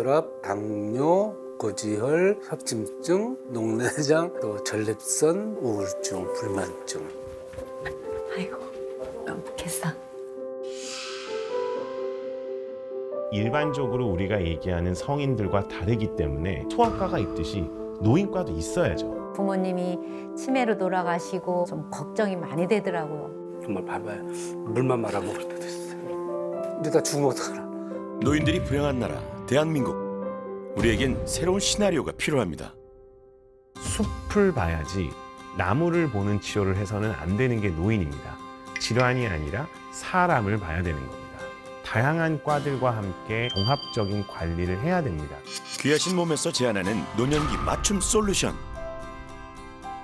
고혈압, 당뇨, 고지혈, 협심증, 녹내장, 또 전립선, 우울증, 불면증. 아이고, 너무 개싸. 일반적으로 우리가 얘기하는 성인들과 다르기 때문에 소아과가 있듯이 노인과도 있어야죠. 부모님이 치매로 돌아가시고 좀 걱정이 많이 되더라고요. 정말 봐봐요. 물만 말아먹을 때도 있어요. 이러다 죽으면 어떡하나. 노인들이 불행한 나라 대한민국. 우리에겐 새로운 시나리오가 필요합니다. 숲을 봐야지 나무를 보는 치료를 해서는 안 되는 게 노인입니다. 질환이 아니라 사람을 봐야 되는 겁니다. 다양한 과들과 함께 종합적인 관리를 해야 됩니다. 귀하신 몸에서 제안하는 노년기 맞춤 솔루션.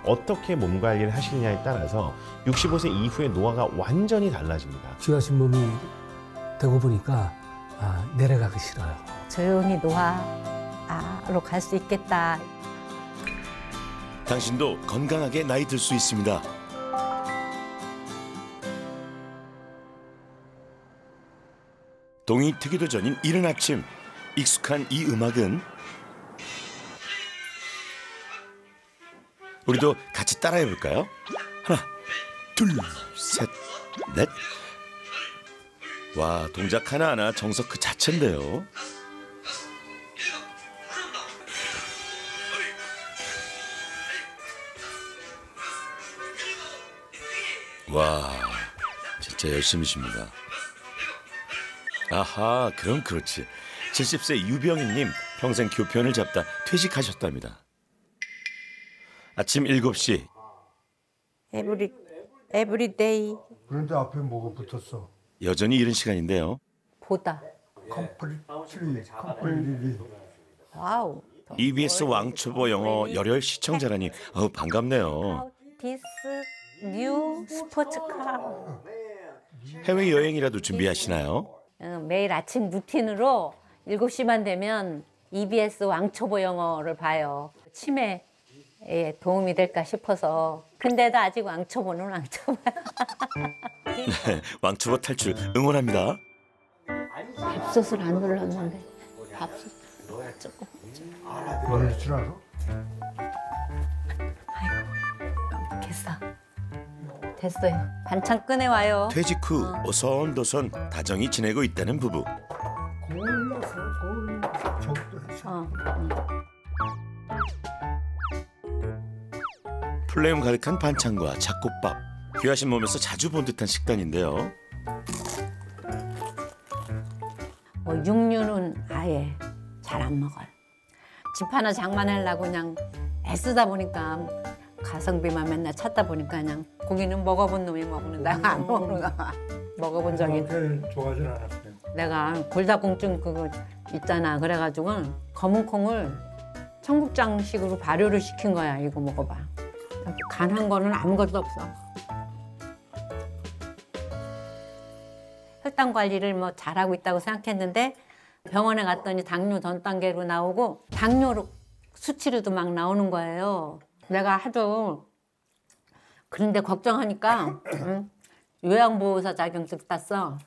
어떻게 몸 관리를 하시느냐에 따라서 65세 이후의 노화가 완전히 달라집니다. 귀하신 몸이 되고 보니까 내려가기 싫어요. 조용히 노화로 갈 수 있겠다. 당신도 건강하게 나이 들 수 있습니다. 동이 트기도 전인 이른 아침, 익숙한 이 음악은 우리도 같이 따라해 볼까요? 하나, 둘, 셋, 넷. 와, 동작 하나하나 정석 그 자체인데요. 와, 진짜 열심히십니다. 아하, 그럼 그렇지. 70세 유병희님 평생 교편을 잡다 퇴직하셨답니다. 아침 7시. 에브리데이. 그런데 앞에 뭐가 붙었어? 여전히 이른 시간인데요. 보다. 컴플리리. 와우. EBS 왕초보 영어 열혈 시청자라니 반갑네요. 디스 뉴 스포츠카. 해외여행이라도 준비하시나요? 매일 아침 루틴으로 7시만 되면 EBS 왕초보 영어를 봐요. 치매에 도움이 될까 싶어서. 근데도 아직 왕초보는 왕초보야. 네, 왕초보 탈출 응원합니다. 밥솥을 안 눌렀는데. 밥솥 조금. 뭐를 줄 알아? 아이고, 너무 개싸. 됐어요. 반찬 꺼내와요. 퇴직 후 오손도손 다정히 지내고 있다는 부부. 골라서 적도 플레임 가득한 반찬과 잡곡밥. 귀하신 몸에서 자주 본 듯한 식단인데요. 육류는 아예 잘 안 먹어요. 집 하나 장만하려고 그냥 애쓰다 보니까 가성비만 맨날 찾다 보니까 그냥 고기는 먹어본 놈이 먹는 내가 안 먹는 거 먹어본 적이. 그렇게 좋아하진 않았어요. 내가 골다공증 그거 있잖아. 그래가지고 검은 콩을 청국장식으로 발효를 시킨 거야. 이거 먹어봐. 간한 거는 아무것도 없어. 혈당 관리를 뭐 잘하고 있다고 생각했는데 병원에 갔더니 당뇨 전 단계로 나오고 당뇨 수치로도 막 나오는 거예요. 내가 하도 그런데 걱정하니까 요양보호사 자격증 땄어.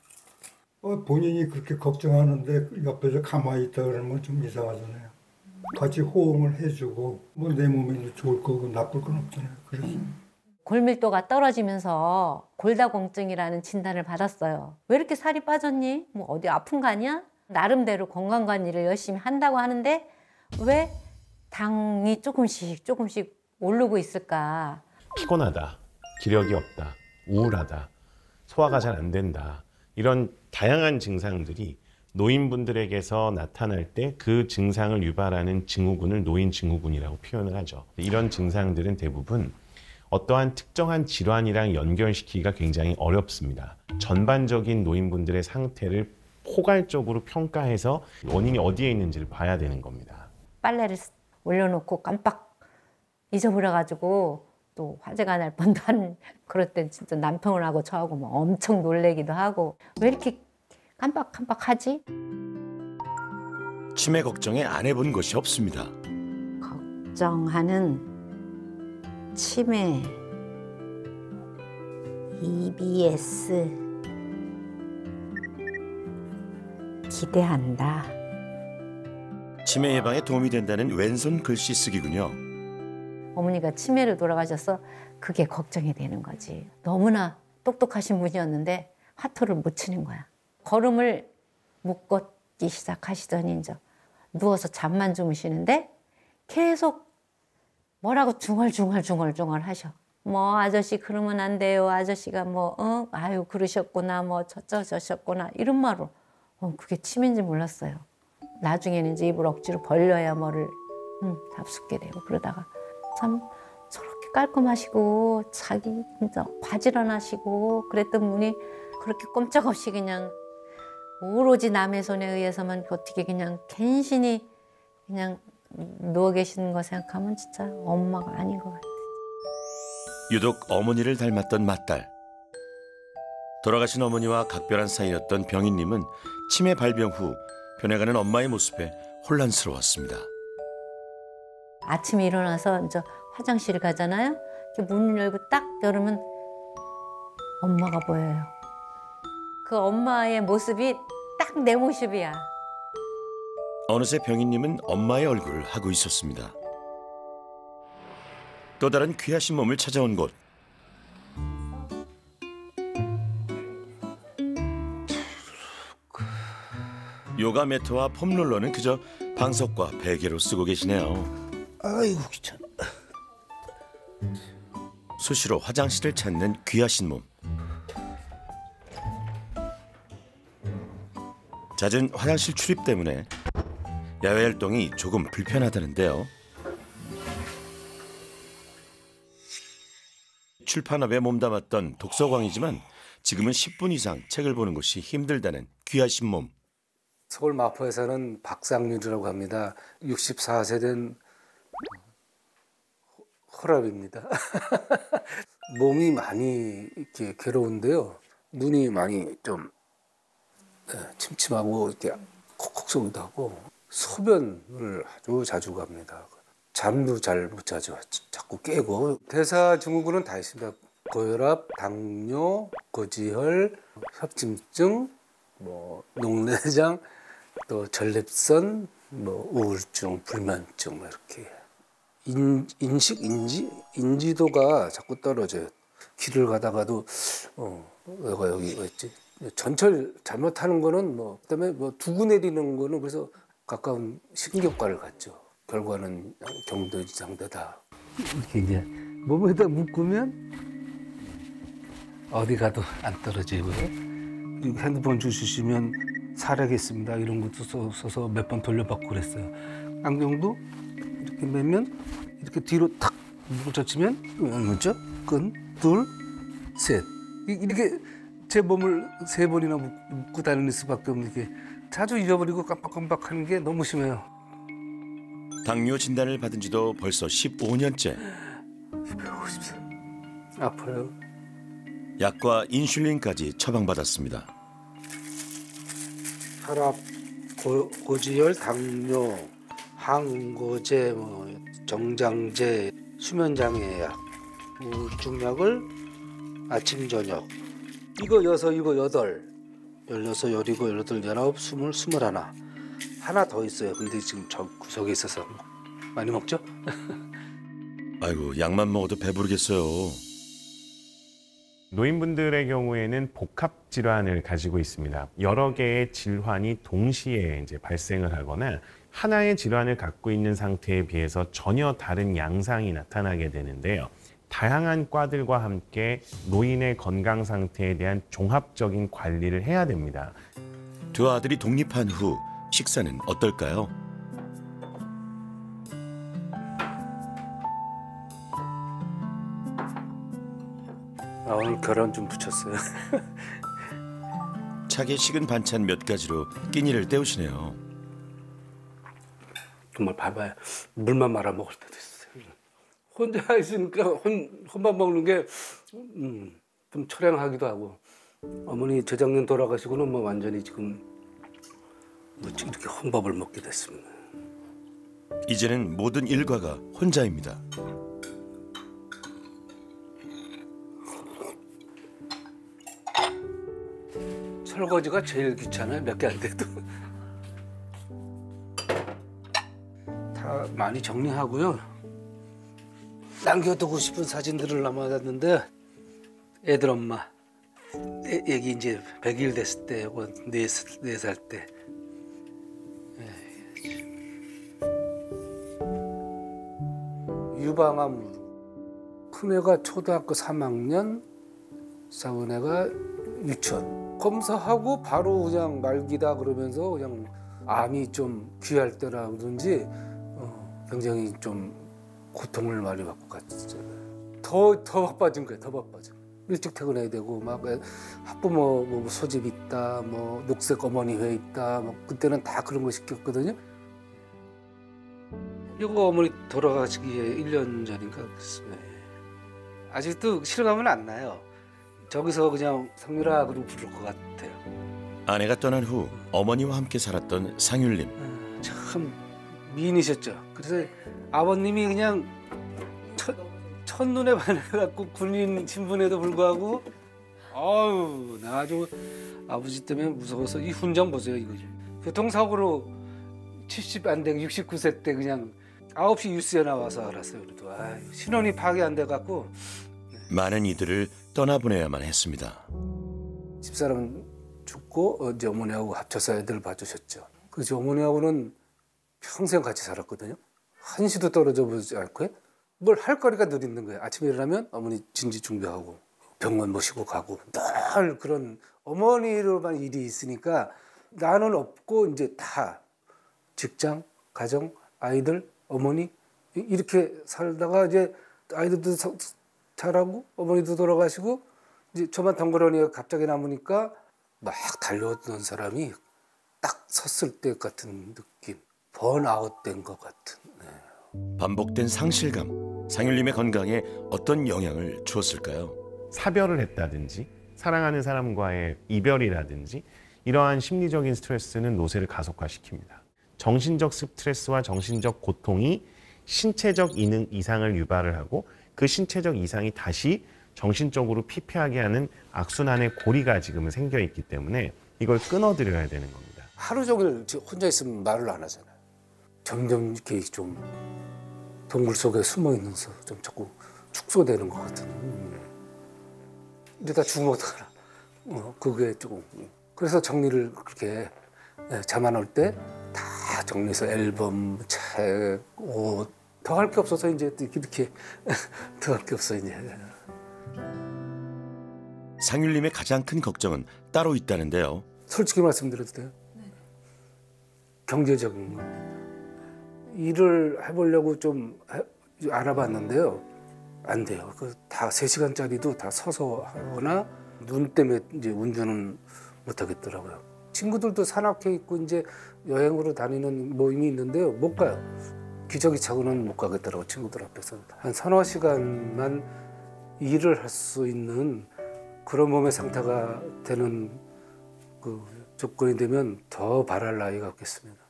본인이 그렇게 걱정하는데 옆에서 가만히 있다 그러면 좀 이상하잖아요. 같이 호응을 해주고 뭐 내 몸에도 좋을 거고 나쁠 건 없잖아요. 그래서 골밀도가 떨어지면서 골다공증이라는 진단을 받았어요. 왜 이렇게 살이 빠졌니? 뭐 어디 아픈 거 아니야? 나름대로 건강관리를 열심히 한다고 하는데 왜 당이 조금씩 오르고 있을까? 피곤하다, 기력이 없다, 우울하다, 소화가 잘 안 된다. 이런 다양한 증상들이 노인분들에게서 나타날 때 그 증상을 유발하는 증후군을 노인 증후군이라고 표현을 하죠. 이런 증상들은 대부분 어떠한 특정한 질환이랑 연결시키기가 굉장히 어렵습니다. 전반적인 노인분들의 상태를 포괄적으로 평가해서 원인이 어디에 있는지를 봐야 되는 겁니다. 빨래를 올려놓고 깜빡 잊어버려가지고 또 화재가 날 뻔도 한 그럴 땐 진짜 남편하고 저하고 뭐 엄청 놀래기도 하고 왜 이렇게 깜빡깜빡하지? 치매 걱정에 안 해본 것이 없습니다. 걱정하는 치매 EBS 기대한다. 치매 예방에 도움이 된다는 왼손 글씨 쓰기군요. 어머니가 치매로 돌아가셔서 그게 걱정이 되는 거지. 너무나 똑똑하신 분이었는데 화투를 못 치는 거야. 걸음을 못 걷기 시작하시더니 이제 누워서 잠만 주무시는데 계속 뭐라고 중얼중얼 하셔. 뭐 아저씨 그러면 안 돼요. 아저씨가 뭐 아유 그러셨구나 뭐 저쩌셨구나 이런 말로 그게 치매인지 몰랐어요. 나중에는 이제 입을 억지로 벌려야 뭐를 잡숫게 되고 그러다가 참 저렇게 깔끔하시고 자기 진짜 바지런하시고 그랬던 분이 그렇게 꼼짝없이 그냥 오로지 남의 손에 의해서만 어떻게 그냥 갠신히 그냥 누워 계시는 거 생각하면 진짜 엄마가 아닌 것 같아요. 유독 어머니를 닮았던 맏딸. 돌아가신 어머니와 각별한 사이였던 병인님은 치매 발병 후 변해가는 엄마의 모습에 혼란스러웠습니다. 아침에 일어나서 이제 화장실 가잖아요. 이렇게 문을 열고 딱 열으면 엄마가 보여요. 그 엄마의 모습이 딱 내 모습이야. 어느새 병인님은 엄마의 얼굴을 하고 있었습니다. 또 다른 귀하신 몸을 찾아온 곳. 요가 매트와 폼롤러는 그저 방석과 베개로 쓰고 계시네요. 아이고 귀찮아. 수시로 화장실을 찾는 귀하신 몸. 잦은 화장실 출입 때문에 야외 활동이 조금 불편하다는데요. 출판업에 몸담았던 독서광이지만 지금은 10분 이상 책을 보는 것이 힘들다는 귀하신 몸. 서울 마포에 사는 박상률이라고 합니다. 64세 된 혈압입니다. 몸이 많이 이렇게 괴로운데요. 눈이 많이 좀 침침하고 이렇게 콕콕 쏘기도 하고 소변을 아주 자주 갑니다. 잠도 잘 못 자죠. 자꾸 깨고. 대사증후군은 다 있습니다. 고혈압, 당뇨, 고지혈, 협심증, 뭐 녹내장, 또 전립선, 뭐 우울증, 불면증 이렇게. 인지도가 자꾸 떨어져요. 길을 가다가도 내가 여기 있지. 전철 잘못하는 거는 뭐 그다음에 뭐 두고 내리는 거는 그래서 가까운 신경과를 갔죠. 결과는 경도지장대다. 이렇게 이제 몸에다 묶으면 어디 가도 안 떨어지고요. 핸드폰 주시면 사려겠습니다. 이런 것도 써서 몇 번 돌려받고 그랬어요. 안경도 이렇게 매면 이렇게 뒤로 탁 붙여치면 뭐죠? 끈, 둘, 셋. 이렇게 제 몸을 3번이나 묶고 다니는 수밖에 없는 게 자주 잊어버리고 깜빡깜빡하는 게 너무 심해요. 당뇨 진단을 받은 지도 벌써 15년째. 250세. 아파요. 약과 인슐린까지 처방받았습니다. 혈압, 고지혈, 당뇨, 항응고제, 뭐 정장제, 수면장애약, 우울증약을 아침 저녁. 이거 6, 이거 8, 16, 17, 18, 19, 20, 21. 하나 더 있어요. 근데 지금 저 구석에 있어서 많이 먹죠? 아이고 약만 먹어도 배부르겠어요. 노인분들의 경우에는 복합 질환을 가지고 있습니다. 여러 개의 질환이 동시에 이제 발생을 하거나 하나의 질환을 갖고 있는 상태에 비해서 전혀 다른 양상이 나타나게 되는데요. 다양한 과들과 함께 노인의 건강 상태에 대한 종합적인 관리를 해야 됩니다. 두 아들이 독립한 후 식사는 어떨까요? 오늘 계란 좀 부쳤어요. 차게 식은 반찬 몇 가지로 끼니를 때우시네요. 정말 봐봐요. 물만 말아 먹을 때도 있어요. 혼자 있으니까 혼밥 먹는 게 좀 처량하기도 하고. 어머니 재작년 돌아가시고는 뭐 완전히 지금 뭐 이렇게 혼밥을 먹게 됐습니다. 이제는 모든 일과가 혼자입니다. 설거지가 제일 귀찮아요. 몇 개 안 돼도. 많이 정리하고요. 남겨두고 싶은 사진들을 남아놨는데 애들 엄마 애기 이제 100일 됐을 때, 4살 때. 유방암으로 큰애가 초등학교 3학년, 작은 애가 유치원. 검사하고 바로 그냥 말기다 그러면서 그냥 암이 좀 귀할 때라 그런지 굉장히 좀 고통을 많이 받고 갔죠. 더 바빠진 거예요. 더 바빠진. 일찍 퇴근해야 되고 막 학부모 뭐 소집 있다, 뭐 녹색 어머니회 있다, 뭐 그때는 다 그런 거 시켰거든요. 이거 어머니 돌아가시기에 1년 전인가 그랬어요. 아직도 실감은 안 나요. 저기서 그냥 상유라 그러고 부를 것 같아요. 아내가 떠난 후 어머니와 함께 살았던 상율님. 참 미인이셨죠. 그래서 아버님이 그냥 첫눈에 반해갖고 군인 신분에도 불구하고 아유 나 아주 아버지 때문에 무서워서 이 훈장 보세요 이거. 교통사고로 70 안 되고 69세 때 그냥 9시 뉴스에 나와서 알았어요. 그래도 아유, 신원이 파악이 안 돼갖고 많은 이들을 떠나보내야만 했습니다. 집사람은 죽고 이제 어머니하고 합쳐서 애들 봐주셨죠. 그래서 어머니하고는 평생 같이 살았거든요. 한시도 떨어져 보지 않고 뭘 할 거리가 늘 있는 거예요. 아침에 일어나면 어머니 진지 준비하고 병원 모시고 가고 늘 그런 어머니로만 일이 있으니까 나는 없고 이제 다 직장, 가정, 아이들, 어머니 이렇게 살다가 이제 아이들도 자라고 어머니도 돌아가시고 이제 저만 덩그러니 갑자기 남으니까 막 달려오던 사람이 딱 섰을 때 같은 느낌, 번아웃 된 것 같은. 반복된 상실감, 상율님의 건강에 어떤 영향을 주었을까요? 사별을 했다든지 사랑하는 사람과의 이별이라든지 이러한 심리적인 스트레스는 노쇠를 가속화시킵니다. 정신적 스트레스와 정신적 고통이 신체적 이상을 유발을 하고 그 신체적 이상이 다시 정신적으로 피폐하게 하는 악순환의 고리가 지금은 생겨 있기 때문에 이걸 끊어드려야 되는 겁니다. 하루 종일 혼자 있으면 말을 안 하잖아요. 점점 이렇게 좀 동굴 속에 숨어 있면서 좀 자꾸 축소되는 것 같은. 이러다 죽으면 어떡하나. 그게 조금. 그래서 정리를 그렇게 잠 안 올 때 다 정리해서 앨범, 책, 옷 더 할 게 없어서 이제 이렇게 더 할 게 없어 이제. 상율님의 가장 큰 걱정은 따로 있다는데요. 솔직히 말씀드려도 돼요? 네. 경제적인 거. 일을 해보려고 좀 알아봤는데요. 안 돼요. 다 3시간짜리도 다 서서 하거나 눈 때문에 이제 운전은 못 하겠더라고요. 친구들도 산악회 있고 이제 여행으로 다니는 모임이 있는데요. 못 가요. 기저귀차고는 못 가겠더라고요. 친구들 앞에서. 한 3-4시간만 일을 할 수 있는 그런 몸의 상태가 되는 그 조건이 되면 더 바랄 나이가 없겠습니다.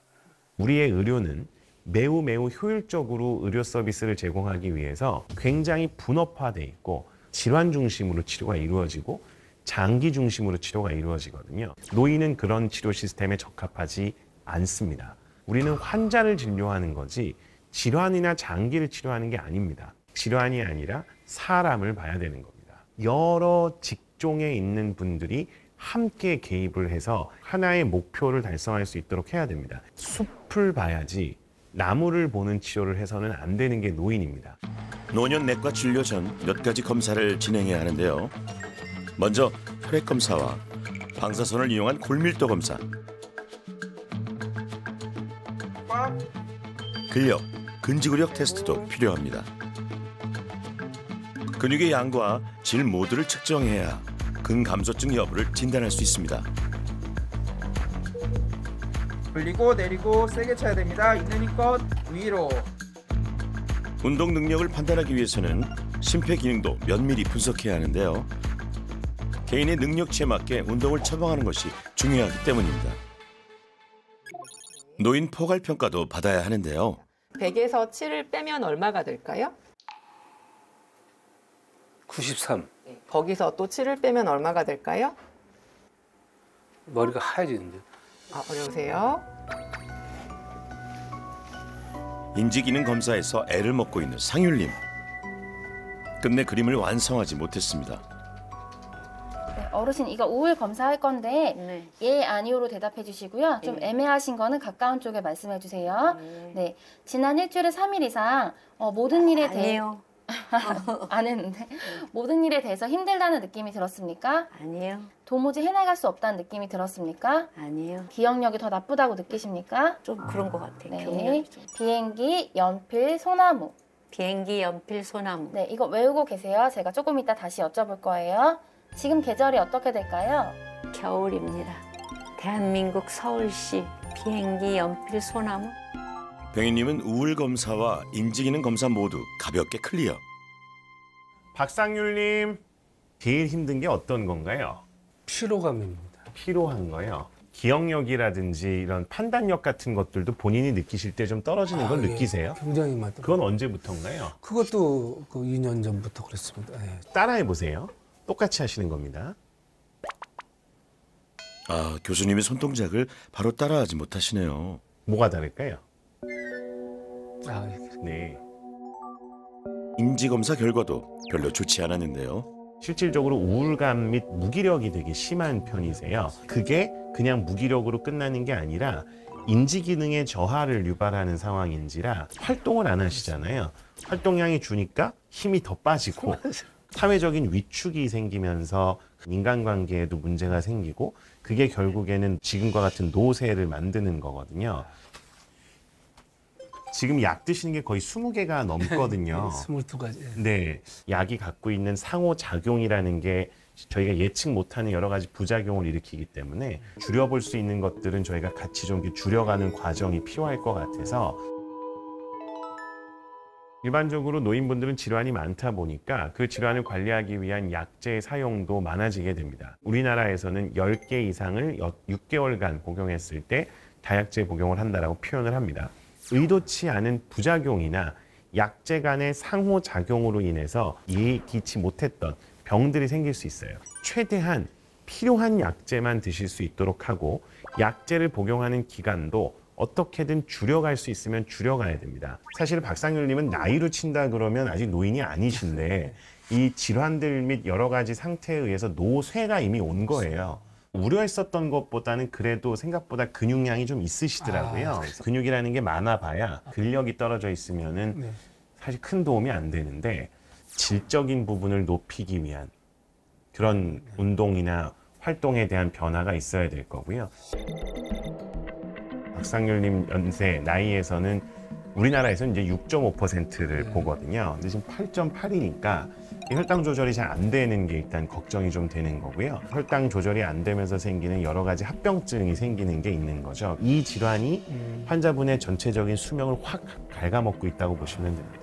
우리의 의료는 매우 효율적으로 의료 서비스를 제공하기 위해서 굉장히 분업화돼 있고 질환 중심으로 치료가 이루어지고 장기 중심으로 치료가 이루어지거든요. 노인은 그런 치료 시스템에 적합하지 않습니다. 우리는 환자를 진료하는 거지 질환이나 장기를 치료하는 게 아닙니다. 질환이 아니라 사람을 봐야 되는 겁니다. 여러 직종에 있는 분들이 함께 개입을 해서 하나의 목표를 달성할 수 있도록 해야 됩니다. 숲을 봐야지 나무를 보는 치료를 해서는 안 되는 게 노인입니다. 노년내과 진료 전 몇 가지 검사를 진행해야 하는데요. 먼저 혈액 검사와 방사선을 이용한 골밀도 검사, 근력, 근지구력 테스트도 필요합니다. 근육의 양과 질 모두를 측정해야 근감소증 여부를 진단할 수 있습니다. 올리고 내리고 세게 쳐야 됩니다. 있는 힘껏 위로. 운동 능력을 판단하기 위해서는 심폐 기능도 면밀히 분석해야 하는데요. 개인의 능력치에 맞게 운동을 처방하는 것이 중요하기 때문입니다. 노인 포괄 평가도 받아야 하는데요. 100에서 7을 빼면 얼마가 될까요? 93. 거기서 또 7을 빼면 얼마가 될까요? 머리가 하얘지는데. 어려우세요? 인지기능 검사에서 애를 먹고 있는 상율님. 끝내 그림을 완성하지 못했습니다. 네, 어르신 이거 우울 검사할 건데 네. 예 아니오로 대답해 주시고요. 좀 네. 애매하신 거는 가까운 쪽에 말씀해 주세요. 네, 지난 일주일에 3일 이상 모든 일에 대해 아니에요. 안 했는데 모든 일에 대해서 힘들다는 느낌이 들었습니까? 아니에요. 도무지 해나갈 수 없다는 느낌이 들었습니까? 아니에요. 기억력이 더 나쁘다고 느끼십니까? 좀 그런 것 같아요. 네. 기억력이 좀. 비행기, 연필, 소나무. 비행기, 연필, 소나무. 네, 이거 외우고 계세요. 제가 조금 이따 다시 여쭤볼 거예요. 지금 계절이 어떻게 될까요? 겨울입니다. 대한민국 서울시 비행기, 연필, 소나무. 병희님은 우울 검사와 인지기능 검사 모두 가볍게 클리어. 박상률님, 제일 힘든 게 어떤 건가요? 피로감입니다. 피로한 거요. 기억력이라든지 이런 판단력 같은 것들도 본인이 느끼실 때 좀 떨어지는 걸 예. 느끼세요? 굉장히 많더라고요. 그건 언제부터인가요? 그것도 그 2년 전부터 그랬습니다. 예. 따라해 보세요. 똑같이 하시는 겁니다. 아, 교수님의 손동작을 바로 따라하지 못하시네요. 뭐가 다를까요? 아, 네. 인지검사 결과도 별로 좋지 않았는데요. 실질적으로 우울감 및 무기력이 되게 심한 편이세요. 그게 그냥 무기력으로 끝나는 게 아니라 인지 기능의 저하를 유발하는 상황인지라 활동을 안 하시잖아요. 활동량이 주니까 힘이 더 빠지고 사회적인 위축이 생기면서 인간관계에도 문제가 생기고 그게 결국에는 지금과 같은 노쇠를 만드는 거거든요. 지금 약 드시는 게 거의 20개가 넘거든요. 22가지. 예. 네, 약이 갖고 있는 상호작용이라는 게 저희가 예측 못하는 여러 가지 부작용을 일으키기 때문에 줄여볼 수 있는 것들은 저희가 같이 좀 줄여가는 과정이 필요할 것 같아서 일반적으로 노인분들은 질환이 많다 보니까 그 질환을 관리하기 위한 약제 사용도 많아지게 됩니다. 우리나라에서는 10개 이상을 6개월간 복용했을 때 다약제 복용을 한다라고 표현을 합니다. 의도치 않은 부작용이나 약제 간의 상호작용으로 인해서 예기치 못했던 병들이 생길 수 있어요. 최대한 필요한 약제만 드실 수 있도록 하고 약제를 복용하는 기간도 어떻게든 줄여갈 수 있으면 줄여가야 됩니다. 사실 박상률님은 나이로 친다 그러면 아직 노인이 아니신데 이 질환들 및 여러 가지 상태에 의해서 노쇠가 이미 온 거예요. 우려했었던 것보다는 그래도 생각보다 근육량이 좀 있으시더라고요. 근육이라는 게 많아봐야 근력이 떨어져 있으면은 네. 사실 큰 도움이 안 되는데 질적인 부분을 높이기 위한 그런 운동이나 활동에 대한 변화가 있어야 될 거고요. 박상률님 연세 나이에서는 우리나라에서는 이제 6.5%를 보거든요. 근데 지금 8.8이니까 혈당 조절이 잘 안 되는 게 일단 걱정이 좀 되는 거고요. 혈당 조절이 안 되면서 생기는 여러 가지 합병증이 생기는 게 있는 거죠. 이 질환이 환자분의 전체적인 수명을 확 갉아먹고 있다고 보시면 됩니다.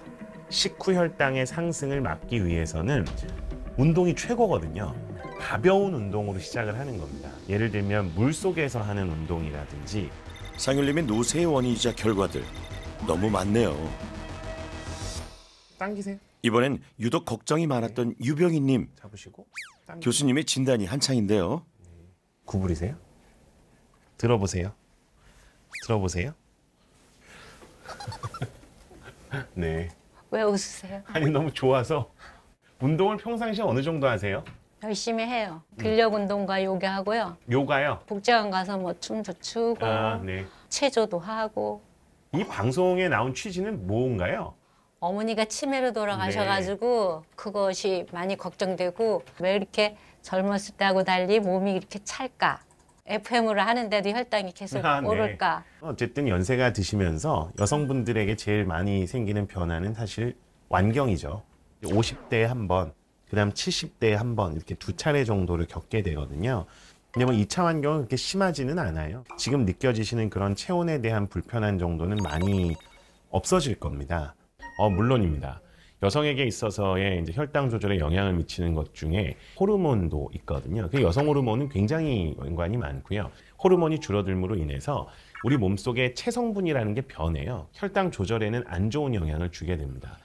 식후 혈당의 상승을 막기 위해서는 운동이 최고거든요. 가벼운 운동으로 시작을 하는 겁니다. 예를 들면 물속에서 하는 운동이라든지 상율님의 노쇠의 원인이자 결과들 너무 많네요. 당기세요. 이번엔 유독 걱정이 많았던 유병희님. 잡으시고 교수님의 진단이 한창인데요. 구부리세요. 들어보세요. 들어보세요. 네. 왜 웃으세요? 아니 너무 좋아서. 운동을 평상시에 어느 정도 하세요? 열심히 해요. 근력 운동과 요가 하고요. 요가요? 복장관 가서 뭐 춤도 추고 네. 체조도 하고. 이 방송에 나온 취지는 뭔가요? 어머니가 치매로 돌아가셔가지고 그것이 많이 걱정되고 왜 이렇게 젊었을 때하고 달리 몸이 이렇게 찰까? FM으로 하는데도 혈당이 계속 네. 오를까? 어쨌든 연세가 드시면서 여성분들에게 제일 많이 생기는 변화는 사실 완경이죠. 50대에 한 번, 그다음 70대에 한 번 이렇게 2차례 정도를 겪게 되거든요. 근데 뭐 2차 완경은 그렇게 심하지는 않아요. 지금 느껴지시는 그런 체온에 대한 불편한 정도는 많이 없어질 겁니다. 물론입니다. 여성에게 있어서의 이제 혈당 조절에 영향을 미치는 것 중에 호르몬도 있거든요. 그 여성 호르몬은 굉장히 연관이 많고요. 호르몬이 줄어들므로 인해서 우리 몸속의 체성분이라는 게 변해요. 혈당 조절에는 안 좋은 영향을 주게 됩니다.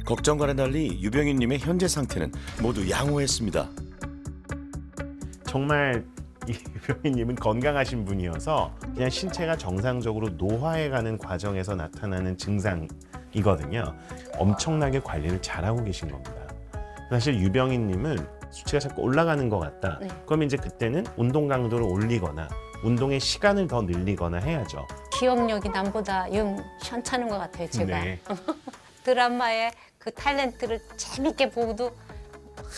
걱정과는 달리 유병희님의 현재 상태는 모두 양호했습니다. 정말 이 병희님은 건강하신 분이어서 그냥 신체가 정상적으로 노화해가는 과정에서 나타나는 증상이거든요. 엄청나게 관리를 잘하고 계신 겁니다. 사실 유병희님은 수치가 자꾸 올라가는 것 같다. 네. 그럼 이제 그때는 운동 강도를 올리거나 운동의 시간을 더 늘리거나 해야죠. 기억력이 남보다 영 현찮은 것 같아요, 제가. 네. 드라마에 그 탤런트를 재밌게 보고도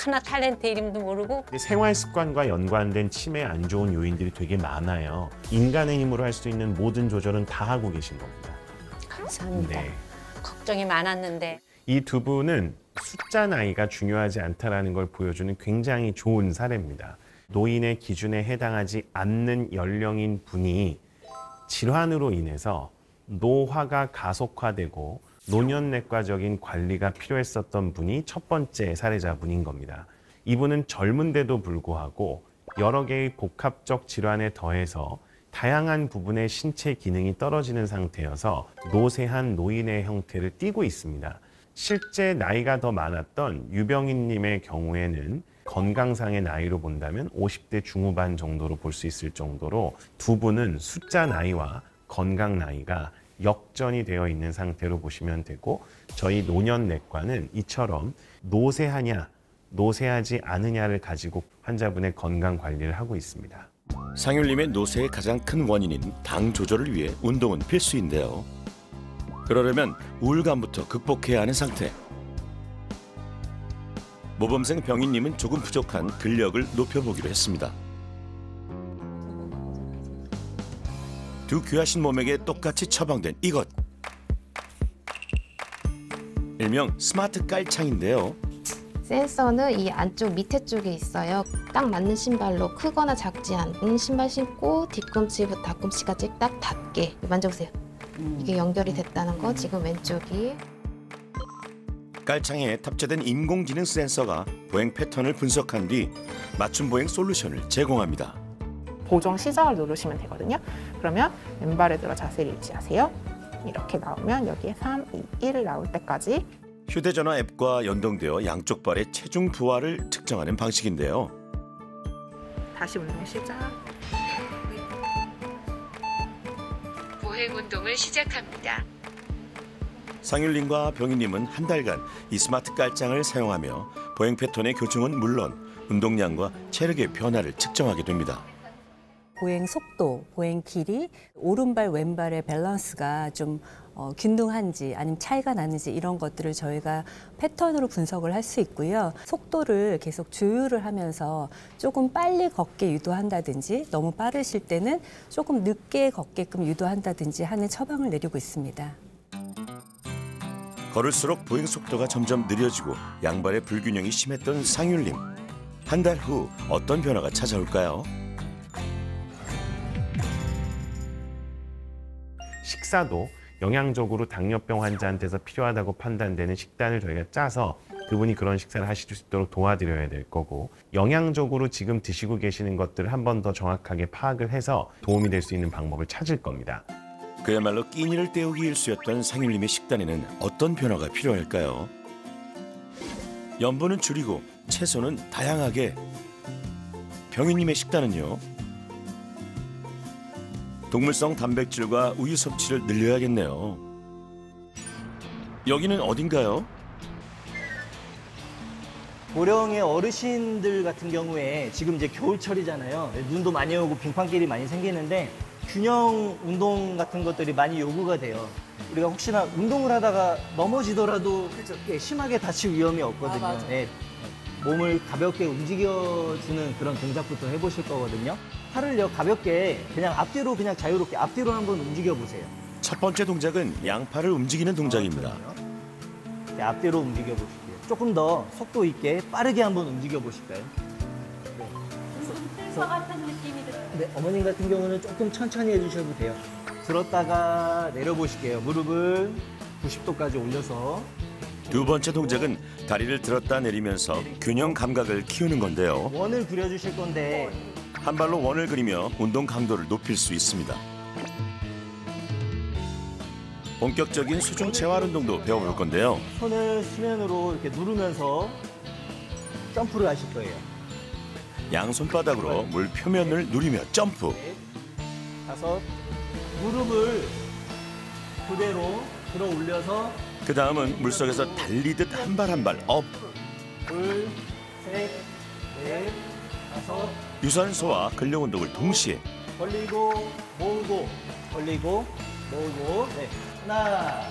하나 탤런트 이름도 모르고. 생활 습관과 연관된 치매 안 좋은 요인들이 되게 많아요. 인간의 힘으로 할 수 있는 모든 조절은 다 하고 계신 겁니다. 감사합니다. 네. 걱정이 많았는데. 이 두 분은 숫자 나이가 중요하지 않다라는 걸 보여주는 굉장히 좋은 사례입니다. 노인의 기준에 해당하지 않는 연령인 분이 질환으로 인해서 노화가 가속화되고 노년내과적인 관리가 필요했었던 분이 첫 번째 사례자분인 겁니다. 이분은 젊은데도 불구하고 여러 개의 복합적 질환에 더해서 다양한 부분의 신체 기능이 떨어지는 상태여서 노쇠한 노인의 형태를 띠고 있습니다. 실제 나이가 더 많았던 유병희님의 경우에는 건강상의 나이로 본다면 50대 중후반 정도로 볼 수 있을 정도로 두 분은 숫자 나이와 건강 나이가 역전이 되어 있는 상태로 보시면 되고, 저희 노년내과는 이처럼 노쇠하냐, 노쇠하지 않으냐를 가지고 환자분의 건강 관리를 하고 있습니다. 상윤님의 노쇠의 가장 큰 원인인 당 조절을 위해 운동은 필수인데요. 그러려면 우울감부터 극복해야 하는 상태. 모범생 병희님은 조금 부족한 근력을 높여보기로 했습니다. 두 귀하신 몸에게 똑같이 처방된 이것. 일명 스마트 깔창인데요. 센서는 이 안쪽 밑에 쪽에 있어요. 딱 맞는 신발로 크거나 작지 않은 신발 신고 뒤꿈치부터 앞꿈치까지 딱 닿게 만져보세요. 이게 연결이 됐다는 거. 지금 왼쪽이. 깔창에 탑재된 인공지능 센서가 보행 패턴을 분석한 뒤 맞춤 보행 솔루션을 제공합니다. 보정 시작을 누르시면 되거든요. 그러면 왼발에 들어 자세를 유지하세요. 이렇게 나오면 여기에 3, 2, 1 나올 때까지. 휴대전화 앱과 연동되어 양쪽 발의 체중 부하를 측정하는 방식인데요. 다시 운동 시작. 보행 운동을 시작합니다. 상윤님과 병희님은 한 달간 이 스마트 깔창을 사용하며 보행 패턴의 교정은 물론 운동량과 체력의 변화를 측정하게 됩니다. 보행 속도, 보행 길이, 오른발, 왼발의 밸런스가 좀 균등한지 아니면 차이가 나는지 이런 것들을 저희가 패턴으로 분석을 할 수 있고요. 속도를 계속 조율을 하면서 조금 빨리 걷게 유도한다든지 너무 빠르실 때는 조금 늦게 걷게끔 유도한다든지 하는 처방을 내리고 있습니다. 걸을수록 보행 속도가 점점 느려지고 양발의 불균형이 심했던 상윤님. 한 달 후 어떤 변화가 찾아올까요? 식사도 영양적으로 당뇨병 환자한테서 필요하다고 판단되는 식단을 저희가 짜서 그분이 그런 식사를 하실 수 있도록 도와드려야 될 거고, 영양적으로 지금 드시고 계시는 것들을 한 번 더 정확하게 파악을 해서 도움이 될 수 있는 방법을 찾을 겁니다. 그야말로 끼니를 때우기 일쑤였던 상윤님의 식단에는 어떤 변화가 필요할까요? 염분은 줄이고 채소는 다양하게. 병희님의 식단은요? 동물성 단백질과 우유 섭취를 늘려야겠네요. 여기는 어딘가요? 고령의 어르신들 같은 경우에 지금 이제 겨울철이잖아요. 눈도 많이 오고 빙판길이 많이 생기는데 균형 운동 같은 것들이 많이 요구가 돼요. 우리가 혹시나 운동을 하다가 넘어지더라도 심하게 다칠 위험이 없거든요. 네. 몸을 가볍게 움직여주는 그런 동작부터 해보실 거거든요. 팔을요 가볍게 그냥 앞뒤로 그냥 자유롭게 앞뒤로 한번 움직여 보세요. 첫 번째 동작은 양팔을 움직이는 동작입니다. 네, 앞뒤로 움직여 보실게요. 조금 더 속도 있게 빠르게 한번 움직여 보실까요? 네. 같은 느낌이 들어요. 네, 어머님 같은 경우는 조금 천천히 해주셔도 돼요. 들었다가 내려보실게요. 무릎을 90도까지 올려서. 두 번째 동작은 다리를 들었다 내리면서 균형 감각을 키우는 건데요. 원을 그려주실 건데 한 발로 원을 그리며 운동 강도를 높일 수 있습니다. 본격적인 수중 재활 운동도 배워볼 건데요. 손을 수면으로 이렇게 누르면서 점프를 하실 거예요. 양손바닥으로 물 표면을 누리며 점프. 5. 무릎을 그대로 들어 올려서 그 다음은 물속에서 달리듯 한 발 한 발 업. 둘, 셋, 넷, 5. 유산소와 근력 운동을 동시에. 벌리고 모으고 벌리고 모으고. 네. 하나.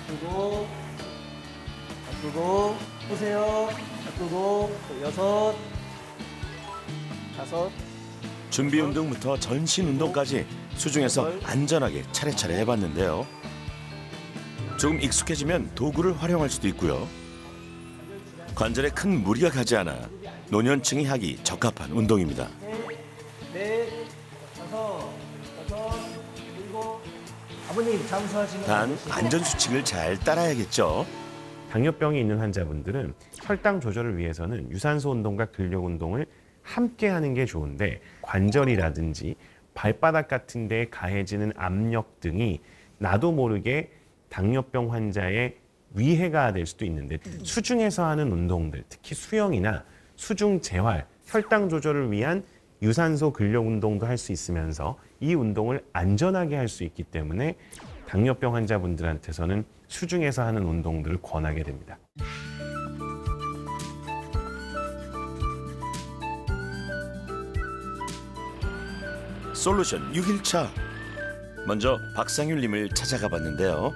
바꾸고 바꾸고 보세요. 바꾸고 6. 5. 준비 운동부터 전신 운동까지 수중에서 안전하게 차례차례 해봤는데요. 조금 익숙해지면 도구를 활용할 수도 있고요. 관절에 큰 무리가 가지 않아 노년층이 하기 적합한 운동입니다. 넷, 5, 7. 아버님 잠수하시면 단 안전수칙을 잘 따라야겠죠. 당뇨병이 있는 환자분들은 혈당 조절을 위해서는 유산소 운동과 근력 운동을 함께 하는 게 좋은데 관절이라든지 발바닥 같은 데에 가해지는 압력 등이 나도 모르게 당뇨병 환자의 위해가 될 수도 있는데 수중에서 하는 운동들, 특히 수영이나 수중 재활, 혈당 조절을 위한 유산소 근력 운동도 할 수 있으면서 이 운동을 안전하게 할 수 있기 때문에 당뇨병 환자분들한테서는 수중에서 하는 운동들을 권하게 됩니다. 솔루션 6일차. 먼저 박상율님을 찾아가 봤는데요.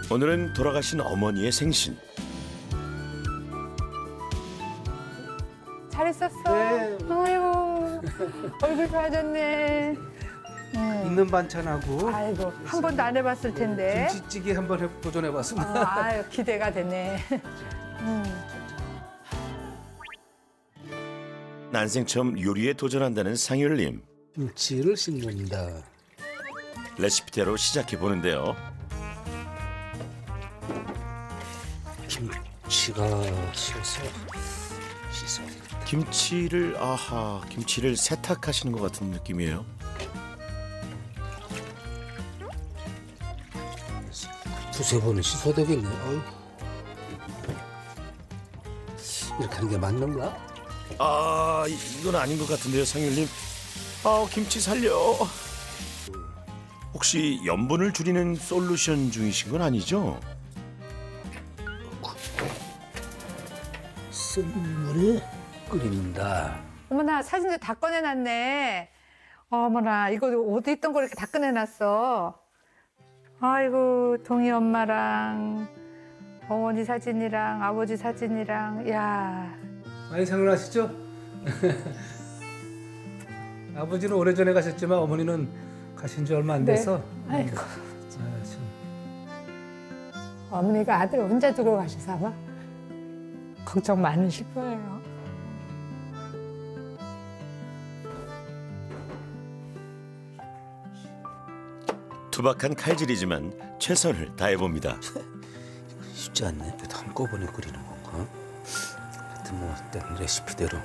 오늘은 돌아가신 어머니의 생신. 잘 있었어? 네. 아이고, 얼굴 좋아졌네. 있는 반찬하고. 아이고, 한 번도 안 해봤을 텐데. 김치찌개 한번 도전해봤습니다. 아유, 기대가 되네. 난생 처음 요리에 도전한다는 상율님. 김치를 씻는다. 레시피대로 시작해 보는데요. 김치가 씻어야 김치를 세탁하시는 것 같은 느낌이에요. 두세 번은 씻어야 되겠네. 어휴. 이렇게 하는 게 맞는가? 이건 아닌 것 같은데요, 상율님. 김치 살려. 혹시 염분을 줄이는 솔루션 중이신 건 아니죠? 쓴 물에 끓인다. 어머나, 사진도 다 꺼내놨네. 어머나, 이거 어디 있던 거 이렇게 다 꺼내놨어. 아이고, 동희 엄마랑 어머니 사진이랑 아버지 사진이랑, 야. 많이 생각나시죠? 아버지는 오래전에 가셨지만 어머니는 가신 지 얼마 안 돼서. 네. 아이고. 어머니가 아들 혼자 두고 가셔서 아마 걱정 많으실 거예요. 투박한 칼질이지만 최선을 다해봅니다. 쉽지 않네. 그래도 한꺼번에 끓이는 건가? 하여튼 뭐 일단 레시피대로.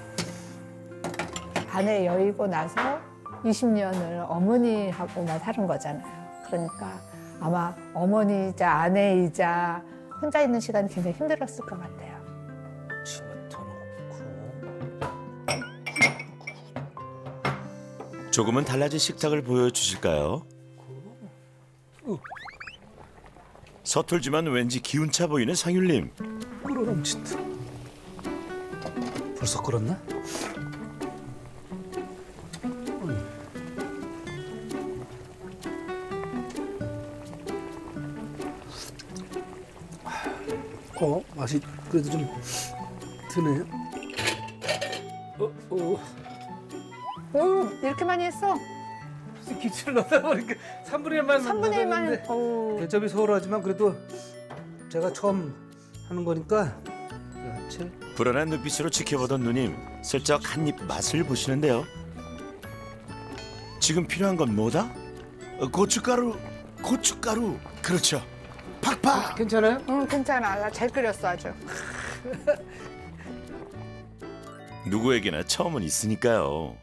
아내 여의고 나서 20년을 어머니하고만 사는 거잖아요. 그러니까 아마 어머니이자 아내이자 혼자 있는 시간이 굉장히 힘들었을 것 같아요. 조금은 달라진 식탁을 보여주실까요? 서툴지만 왠지 기운차 보이는 상율님. 끓어넘친다. 벌써 끓었나? 맛이 그래도 좀 드네. 이렇게 많이 했어? 김치를 넣다 보니까 3분의 1만 3분의 1만. 대접이 소홀하지만 그래도 제가 처음 하는 거니까. 야채. 불안한 눈빛으로 지켜보던 누님, 슬쩍 한 입 맛을 보시는데요. 지금 필요한 건 뭐다? 고춧가루. 그렇죠. 팍팍. 괜찮아요? 응, 괜찮아. 나 잘 끓였어 아주. 누구에게나 처음은 있으니까요.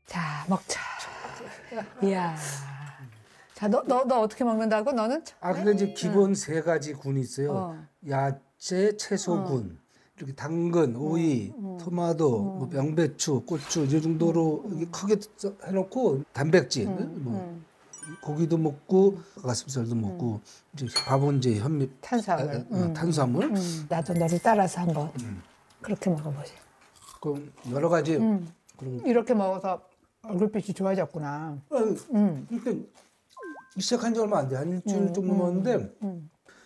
자, 먹자. 이야. 자, 너 어떻게 먹는다고? 너는? 근데 이제 기본 세 가지 군이 있어요. 야채, 채소군. 이렇게 당근, 오이, 토마토, 뭐 양배추, 고추 이 정도로 이렇게 크게 해놓고 단백질, 뭐 고기도 먹고 가슴살도 먹고 이제 밥은 이제 탄수화물. 탄수화물. 나도 너를 따라서 한번 그렇게 먹어보지. 그럼 여러 가지. 그런 이렇게 먹어서 얼굴빛이 좋아졌구나. 이렇게 시작한 지 얼마 안 돼. 한 일주일 정도 먹었는데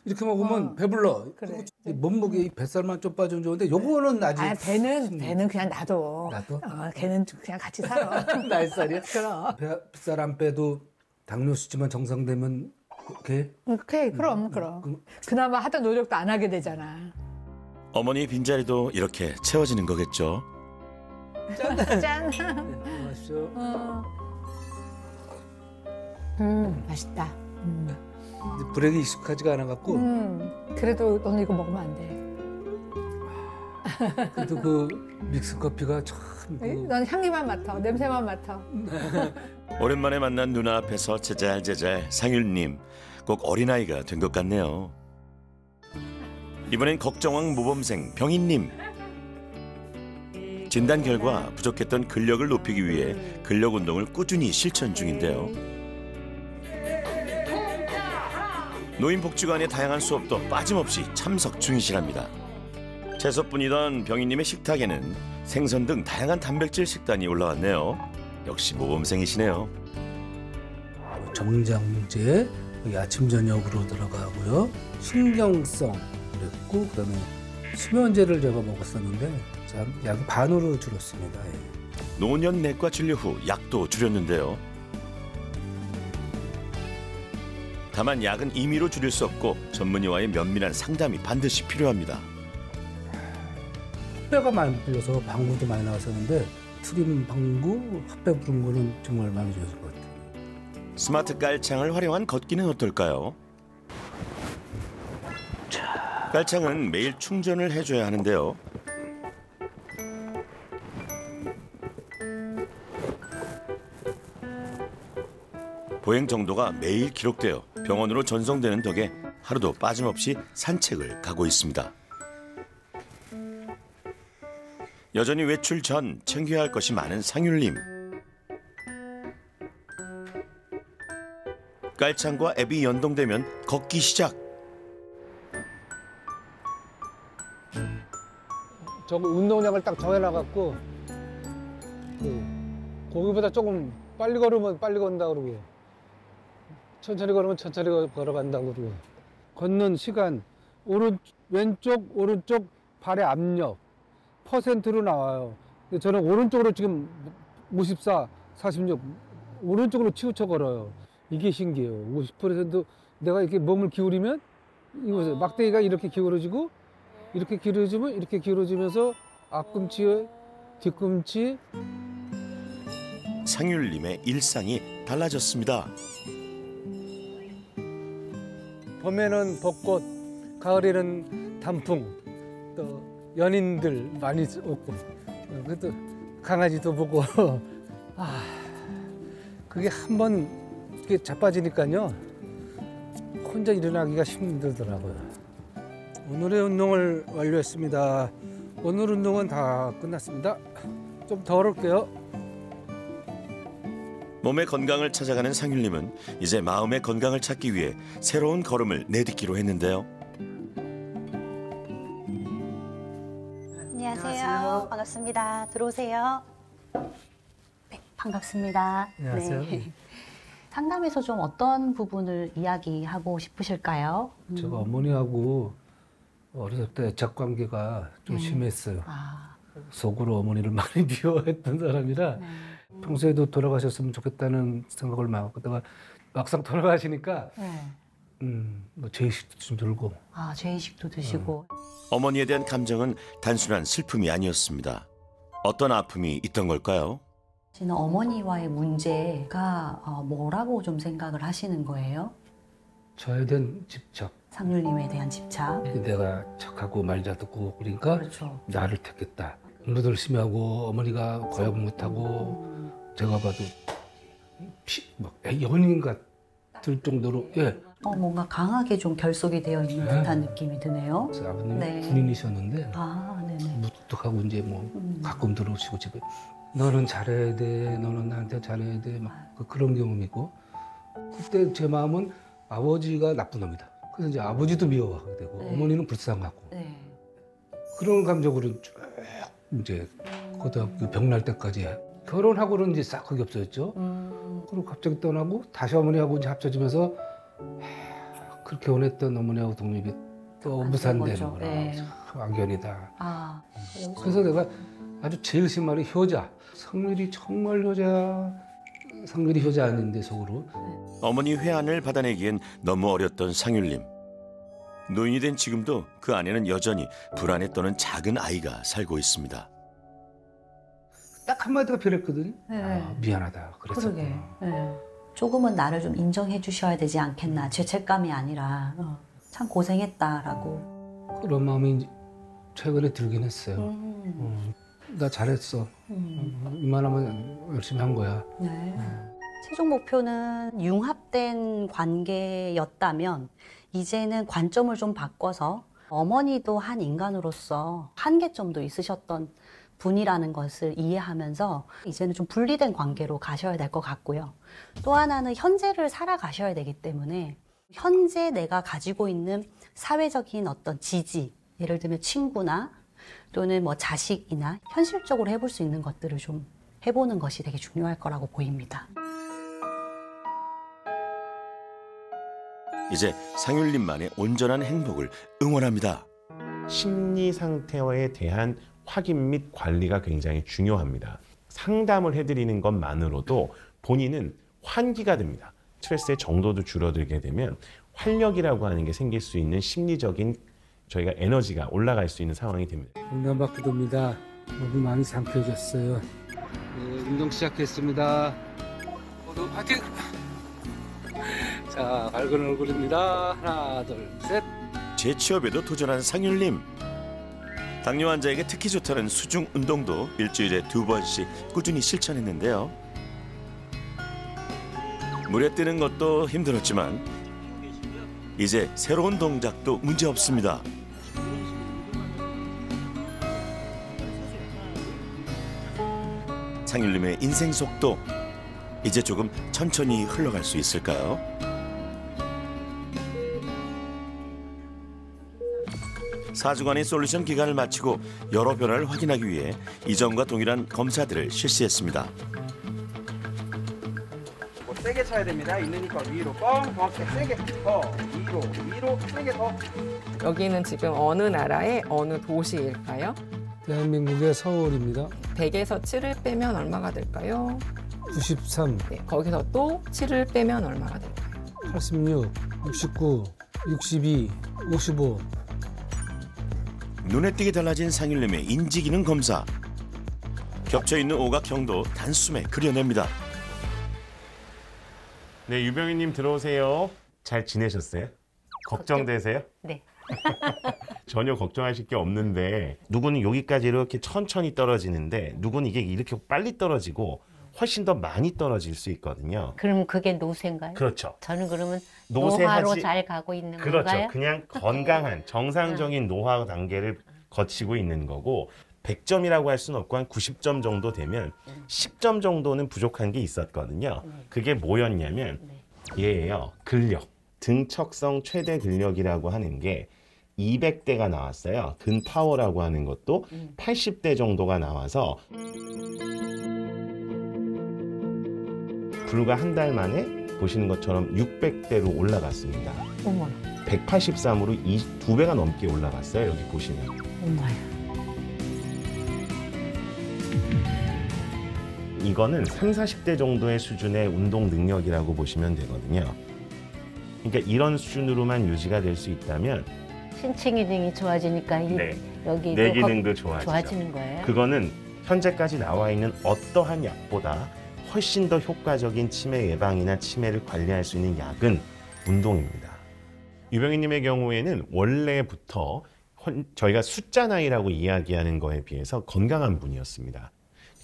이렇게 먹으면 배불러. 그래. 몸무게 뱃살만 좀 빠지면 좋은데 요거는 아직. 배는 그냥 놔둬. 놔둬? 걔는 그냥 같이 살아. 나의 살이야? 그럼. 뱃살 안 빼도 당뇨 수치만 정상되면 오케이? 오케이, 그럼. 그나마 하던 노력도 안 하게 되잖아. 어머니의 빈자리도 이렇게 채워지는 거겠죠. 짠. 마십시오. 맛있다. 불에게 익숙하지가 않아갖고. 그래도 너는 이거 먹으면 안 돼. 그래도 그 믹스 커피가 참. 넌 향기만 맡아, 냄새만 맡아. 오랜만에 만난 누나 앞에서 제잘제잘 상율님 꼭 어린아이가 된 것 같네요. 이번엔 걱정왕 모범생 병인님. 진단 결과 부족했던 근력을 높이기 위해 근력 운동을 꾸준히 실천 중인데요. 노인복지관의 다양한 수업도 빠짐없이 참석 중이시랍니다. 채소뿐이던 병인님의 식탁에는 생선 등 다양한 단백질 식단이 올라왔네요. 역시 모범생이시네요. 정장제 여기 아침 저녁으로 들어가고요. 신경성 그랬고 그다음에 수면제를 제가 먹었었는데 약이 반으로 줄었습니다. 노년 내과 진료 후 약도 줄였는데요. 다만 약은 임의로 줄일 수 없고 전문의와의 면밀한 상담이 반드시 필요합니다. 뼈가 많이 불려서 방구도 많이 나왔었는데 트림 방구, 헛배 부른 거는 정말 많이 좋았을 것 같아요. 스마트 깔창을 활용한 걷기는 어떨까요? 깔창은 매일 충전을 해줘야 하는데요. 보행 정도가 매일 기록되어 병원으로 전송되는 덕에 하루도 빠짐없이 산책을 가고 있습니다. 여전히 외출 전 챙겨야 할 것이 많은 상율님. 깔창과 앱이 연동되면 걷기 시작. 저거 운동량을 딱 정해놔갖고 거기보다 조금 빨리 걸으면 빨리 건다 그러고 천천히 걸으면 천천히 걸어간다 그러고 걷는 시간 왼쪽 오른쪽 발의 압력 퍼센트로 나와요. 근데 저는 오른쪽으로 지금 54, 46 오른쪽으로 치우쳐 걸어요. 이게 신기해요. 50% 내가 이렇게 몸을 기울이면 이거 막대기가 이렇게 기울어지고 이렇게 기울어지면 이렇게 기울어지면서 앞꿈치, 뒤꿈치. 상율님의 일상이 달라졌습니다. 봄에는 벚꽃, 가을에는 단풍, 또 연인들 많이 오고, 그것도 강아지도 보고. 그게 한번 이렇게 자빠지니까요, 혼자 일어나기가 힘들더라고요. 오늘의 운동을 완료했습니다. 오늘 운동은 다 끝났습니다. 좀 더 걸을게요. 몸의 건강을 찾아가는 상율님은 이제 마음의 건강을 찾기 위해 새로운 걸음을 내딛기로 했는데요. 안녕하세요. 반갑습니다. 들어오세요. 네, 반갑습니다. 안녕하세요. 네. 상담에서 좀 어떤 부분을 이야기하고 싶으실까요? 제가 어머니하고 어렸을 때 애착 관계가 좀 심했어요. 속으로 어머니를 많이 미워했던 사람이라 평소에도 돌아가셨으면 좋겠다는 생각을 막 하다가 막상 돌아가시니까 뭐 죄의식도 좀 들고. 죄의식도 드시고. 어머니에 대한 감정은 단순한 슬픔이 아니었습니다. 어떤 아픔이 있던 걸까요? 저는 어머니와의 문제가 뭐라고 좀 생각을 하시는 거예요? 저에 대한 집착. 상률님에 대한 집착. 내가 착하고 말 잘 듣고 그러니까 그렇죠. 나를 택했다. 공부도 열심히 하고 어머니가 고약 못하고 제가 봐도 막 연인 같을 정도로 뭔가 강하게 좀 결속이 되어 있는 듯한 느낌이 드네요. 아버님 네. 군인이셨는데 네. 무뚝뚝하고 이제 뭐 가끔 들어오시고 집에 너는 잘해야 돼, 너는 나한테 잘해야 돼, 막 그런 경험이고 그때 제 마음은 아버지가 나쁜 놈이다. 그래서 이제 아버지도 미워하게 되고 어머니는 불쌍하고 그런 감정으로 쭉 이제 고등학교 병날 때까지 결혼하고는 이제 싹 그게 없어졌죠. 그리고 갑자기 떠나고 다시 어머니하고 이제 합쳐지면서 그렇게 원했던 어머니하고 독립이 또 무산되는구나. 악연이다. 그래서 내가 아주 제일 심한 말이 효자. 성렬이 정말 효자. 성렬이 효자 아닌데 속으로. 어머니 회한을 받아내기엔 너무 어렸던 상율님. 노인이 된 지금도 그 안에는 여전히 불안에 떠는 작은 아이가 살고 있습니다. 딱 한마디가 필요했거든요. 네. 미안하다. 그랬었구나. 네. 조금은 나를 좀 인정해 주셔야 되지 않겠나. 죄책감이 아니라 참 고생했다라고. 그런 마음이 최근에 들긴 했어요. 나 잘했어. 이만하면 열심히 한 거야. 네. 최종 목표는 융합된 관계였다면 이제는 관점을 좀 바꿔서 어머니도 한 인간으로서 한계점도 있으셨던 분이라는 것을 이해하면서 이제는 좀 분리된 관계로 가셔야 될 것 같고요. 또 하나는 현재를 살아가셔야 되기 때문에 현재 내가 가지고 있는 사회적인 어떤 지지, 예를 들면 친구나 또는 뭐 자식이나 현실적으로 해볼 수 있는 것들을 좀 해보는 것이 되게 중요할 거라고 보입니다. 이제 상율님만의 온전한 행복을 응원합니다. 심리 상태에 대한 확인 및 관리가 굉장히 중요합니다. 상담을 해드리는 것만으로도 본인은 환기가 됩니다. 스트레스의 정도도 줄어들게 되면 활력이라고 하는 게 생길 수 있는 심리적인 저희가 에너지가 올라갈 수 있는 상황이 됩니다. 건강받게 됩니다. 몸이 많이 상쾌해졌어요. 네, 운동 시작했습니다. 모두 파이팅! 자, 밝은 얼굴입니다. 하나, 둘, 셋. 재취업에도 도전한 상율님. 당뇨 환자에게 특히 좋다는 수중 운동도 일주일에 2번씩 꾸준히 실천했는데요. 물에 뜨는 것도 힘들었지만 이제 새로운 동작도 문제없습니다. 상율님의 인생 속도 이제 조금 천천히 흘러갈 수 있을까요? 사주간의 솔루션 기간을 마치고 여러 변화를 확인하기 위해 이전과 동일한 검사들을 실시했습니다. 세게 차야 됩니다. 있는 힘껏 위로 뻥, 세게 더 위로 세게 더. 여기는 지금 어느 나라의 어느 도시일까요? 대한민국의 서울입니다. 100에서 7을 빼면 얼마가 될까요? 93, 네, 거기서 또 7을 빼면 얼마가 될까요? 86, 69, 62, 55. 눈에 띄게 달라진 상율님의 인지기능 검사. 겹쳐있는 오각형도 단숨에 그려냅니다. 네, 유병희님 들어오세요. 잘 지내셨어요? 걱정되세요? 네. 전혀 걱정하실 게 없는데 누구는 여기까지 이렇게 천천히 떨어지는데 누구는 이게 이렇게 빨리 떨어지고 훨씬 더 많이 떨어질 수 있거든요. 그럼 그게 노쇠인가요? 그렇죠. 저는 그러면 노쇠하지- 노화로 잘 가고 있는 그렇죠. 건가요? 그냥 건강한 정상적인 노화 단계를 거치고 있는 거고 100점이라고 할 수는 없고 한 90점 정도 되면 10점 정도는 부족한 게 있었거든요. 그게 뭐였냐면 얘예요. 근력. 등척성 최대 근력이라고 하는 게 200대가 나왔어요. 근파워라고 하는 것도 80대 정도가 나와서 불과 한 달 만에 보시는 것처럼 600대로 올라갔습니다. 어머. 183으로 2배가 넘게 올라갔어요. 여기 보시면. 어머야. 이거는 30, 40대 정도의 수준의 운동 능력이라고 보시면 되거든요. 그러니까 이런 수준으로만 유지가 될 수 있다면 신체 기능이 좋아지니까 네. 여기 뇌 기능도 좋아지죠. 좋아지는 거예요? 그거는 현재까지 나와 있는 어떠한 약보다 훨씬 더 효과적인 치매 예방이나 치매를 관리할 수 있는 약은 운동입니다. 유병희님의 경우에는 원래부터 저희가 숫자 나이라고 이야기하는 거에 비해서 건강한 분이었습니다.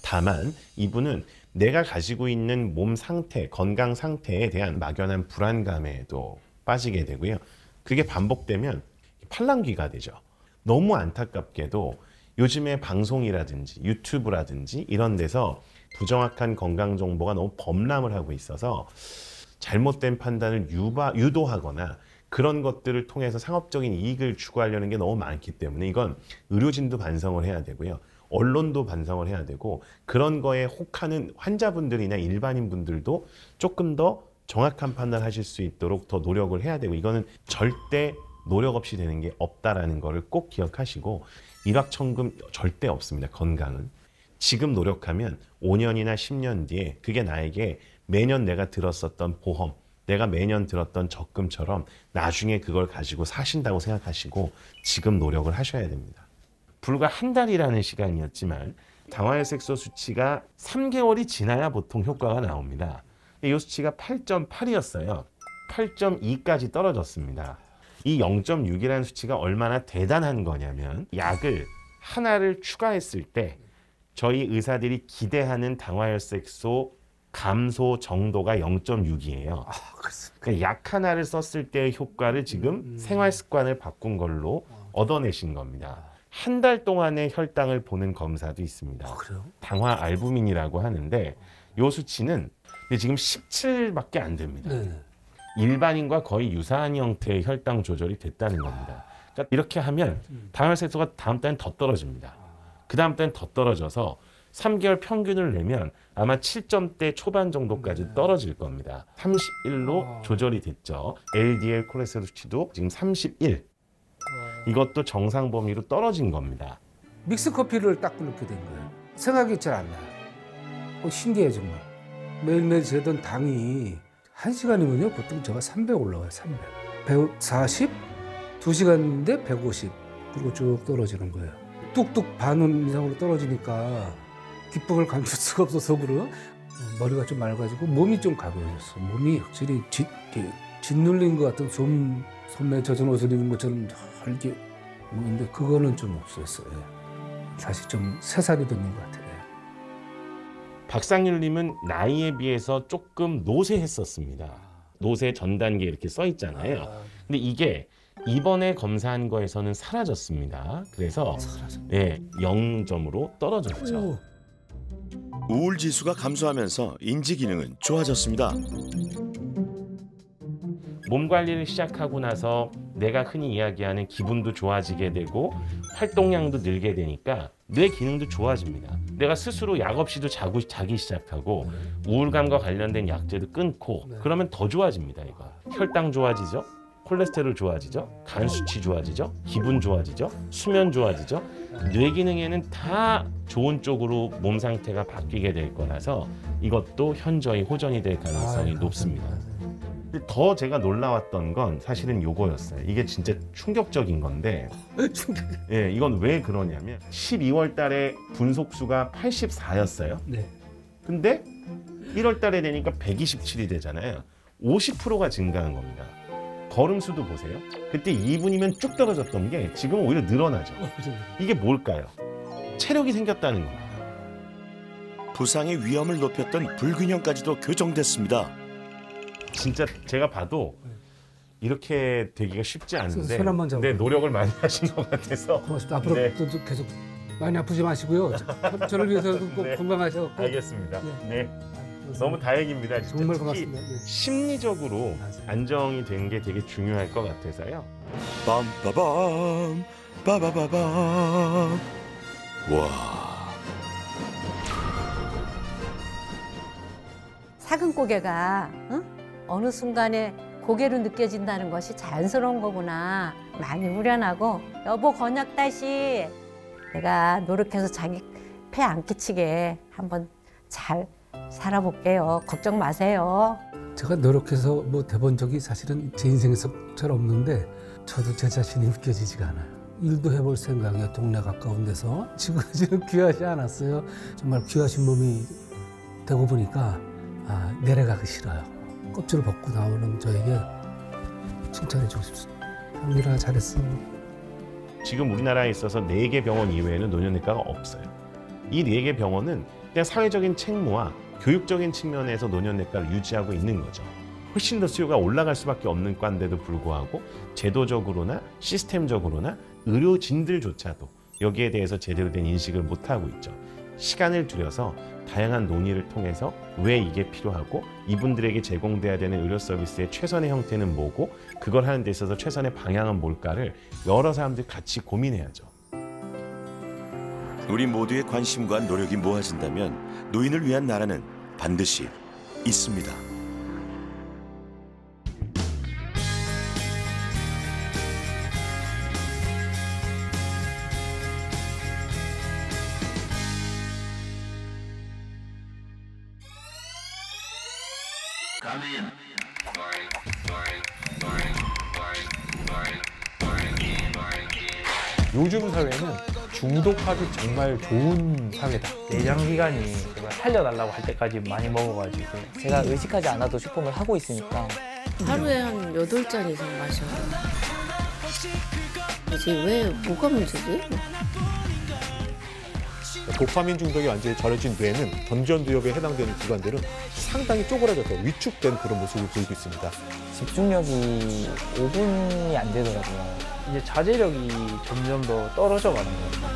다만 이분은 내가 가지고 있는 몸 상태, 건강 상태에 대한 막연한 불안감에도 빠지게 되고요. 그게 반복되면 팔랑귀가 되죠. 너무 안타깝게도 요즘에 방송이라든지 유튜브라든지 이런 데서 부정확한 건강 정보가 너무 범람을 하고 있어서 잘못된 판단을 유도하거나 그런 것들을 통해서 상업적인 이익을 추구하려는 게 너무 많기 때문에 이건 의료진도 반성을 해야 되고요. 언론도 반성을 해야 되고 그런 거에 혹하는 환자분들이나 일반인 분들도 조금 더 정확한 판단하실 수 있도록 더 노력을 해야 되고 이거는 절대 노력 없이 되는 게 없다라는 거를 꼭 기억하시고 일확천금 절대 없습니다. 건강은. 지금 노력하면 5년이나 10년 뒤에 그게 나에게 매년 내가 들었었던 보험, 내가 매년 들었던 적금처럼 나중에 그걸 가지고 사신다고 생각하시고 지금 노력을 하셔야 됩니다. 불과 한 달이라는 시간이었지만 당화혈색소 수치가 3개월이 지나야 보통 효과가 나옵니다. 이 수치가 8.8이었어요. 8.2까지 떨어졌습니다. 이 0.6이라는 수치가 얼마나 대단한 거냐면 약을 하나를 추가했을 때 저희 의사들이 기대하는 당화혈색소 감소 정도가 0.6이에요. 그러니까 약 하나를 썼을 때의 효과를 지금 생활 습관을 바꾼 걸로 얻어내신 겁니다. 한 달 동안의 혈당을 보는 검사도 있습니다. 당화 알부민이라고 하는데 이 수치는 지금 17밖에 안 됩니다. 일반인과 거의 유사한 형태의 혈당 조절이 됐다는 겁니다. 그러니까 이렇게 하면 당화혈색소가 다음 달엔 더 떨어집니다. 그 다음 달엔 더 떨어져서 3개월 평균을 내면 아마 7점대 초반 정도까지 떨어질 겁니다. 31로 조절이 됐죠. LDL 콜레스테롤 수치도 지금 31. 이것도 정상 범위로 떨어진 겁니다. 믹스커피를 딱 끊게 된 거예요. 생각이 잘 안 나요. 신기해요 정말. 매일매일 재던 당이 1시간이면요 보통 제가 300 올라와요. 300. 140, 2시간인데 150. 그리고 쭉 떨어지는 거예요. 뚝뚝 반원 이상으로 떨어지니까 기쁨을 감출 수가 없어서 그래요. 머리가 좀 맑아지고 몸이 좀 가벼워졌어. 몸이 확실히 짓눌린 것 같은 소매 젖은 옷을 입은 것처럼 이렇게 근데 그거는 좀 없었어요. 사실 좀 새살이 돋는 것 같아요. 박상률님은 나이에 비해서 조금 노쇠했었습니다. 노쇠 전 단계 이렇게 써 있잖아요. 근데 이게 이번에 검사한 거에서는 사라졌습니다. 그래서 0점으로 떨어졌죠. 우울 지수가 감소하면서 인지 기능은 좋아졌습니다. 몸 관리를 시작하고 나서 내가 흔히 이야기하는 기분도 좋아지게 되고 활동량도 늘게 되니까 뇌 기능도 좋아집니다. 내가 스스로 약 없이도 자기 시작하고 우울감과 관련된 약제도 끊고 그러면 더 좋아집니다. 이거 혈당 좋아지죠. 콜레스테롤 좋아지죠. 간 수치 좋아지죠. 기분 좋아지죠. 수면 좋아지죠. 뇌 기능에는 다 좋은 쪽으로 몸 상태가 바뀌게 될 거라서 이것도 현저히 호전이 될 가능성이 높습니다. 더 제가 놀라웠던 건 사실은 요거였어요. 이게 진짜 충격적인 건데 이건 왜 그러냐면 12월 달에 분속수가 84였어요. 근데 1월 달에 되니까 127이 되잖아요. 50%가 증가한 겁니다. 걸음수도 보세요. 그때 2분이면 쭉 떨어졌던 게 지금 오히려 늘어나죠. 이게 뭘까요? 체력이 생겼다는 겁니다. 부상의 위험을 높였던 불균형까지도 교정됐습니다. 진짜 제가 봐도 이렇게 되기가 쉽지 않은데 손 한번 잡아요. 노력을 많이 하신 것 같아서 고맙습니다. 앞으로 또 계속 많이 아프지 마시고요. 저를 위해서도 꼭 건강하셔서. 알겠습니다. 너무 다행입니다. 진짜 정말 특히 고맙습니다. 심리적으로 안정이 된 게 되게 중요할 것 같아서요. 빰빠밤 빠바바밤. 와. 작은 고개가 어느 순간에 고개로 느껴진다는 것이 자연스러운 거구나. 많이 후련하고 여보 건약 다시 내가 노력해서 자기 폐 안 끼치게 한번 잘 살아볼게요. 걱정 마세요. 제가 노력해서 뭐 돼본 적이 사실은 제 인생에서 잘 없는데 저도 제 자신이 믿겨지지가 않아요. 일도 해볼 생각이에요. 동네 가까운 데서. 지금까지는 귀하지 않았어요. 정말 귀하신 몸이 되고 보니까 내려가기 싫어요. 껍질을 벗고 나오는 저에게 칭찬해주고 싶습니다. 형님아 잘했어. 지금 우리나라에 있어서 4개 병원 이외에는 노년내과가 없어요. 이 4개 병원은 그냥 사회적인 책무와 교육적인 측면에서 노년내과를 유지하고 있는 거죠. 훨씬 더 수요가 올라갈 수밖에 없는 과인데도 불구하고 제도적으로나 시스템적으로나 의료진들조차도 여기에 대해서 제대로 된 인식을 못하고 있죠. 시간을 들여서 다양한 논의를 통해서 왜 이게 필요하고 이분들에게 제공돼야 되는 의료 서비스의 최선의 형태는 뭐고 그걸 하는 데 있어서 최선의 방향은 뭘까를 여러 사람들이 같이 고민해야죠. 우리 모두의 관심과 노력이 모아진다면 노인을 위한 나라는 반드시 있습니다. 요즘 사회는 중독하기 정말 좋은 사회다. 내장기관이 제가 살려달라고 할 때까지 많이 먹어가지고 제가 의식하지 않아도 쇼폼을 하고 있으니까 하루에 한 8잔 이상 마셔요. 이제 왜 뭐가 문제지? 도파민 중독이 완전히 절여진 뇌는 전전두엽에 해당되는 기관들은 상당히 쪼그라져서 위축된 그런 모습을 보이고 있습니다. 집중력이 5분이 안 되더라고요. 이제 자제력이 점점 더 떨어져 가는 거예요.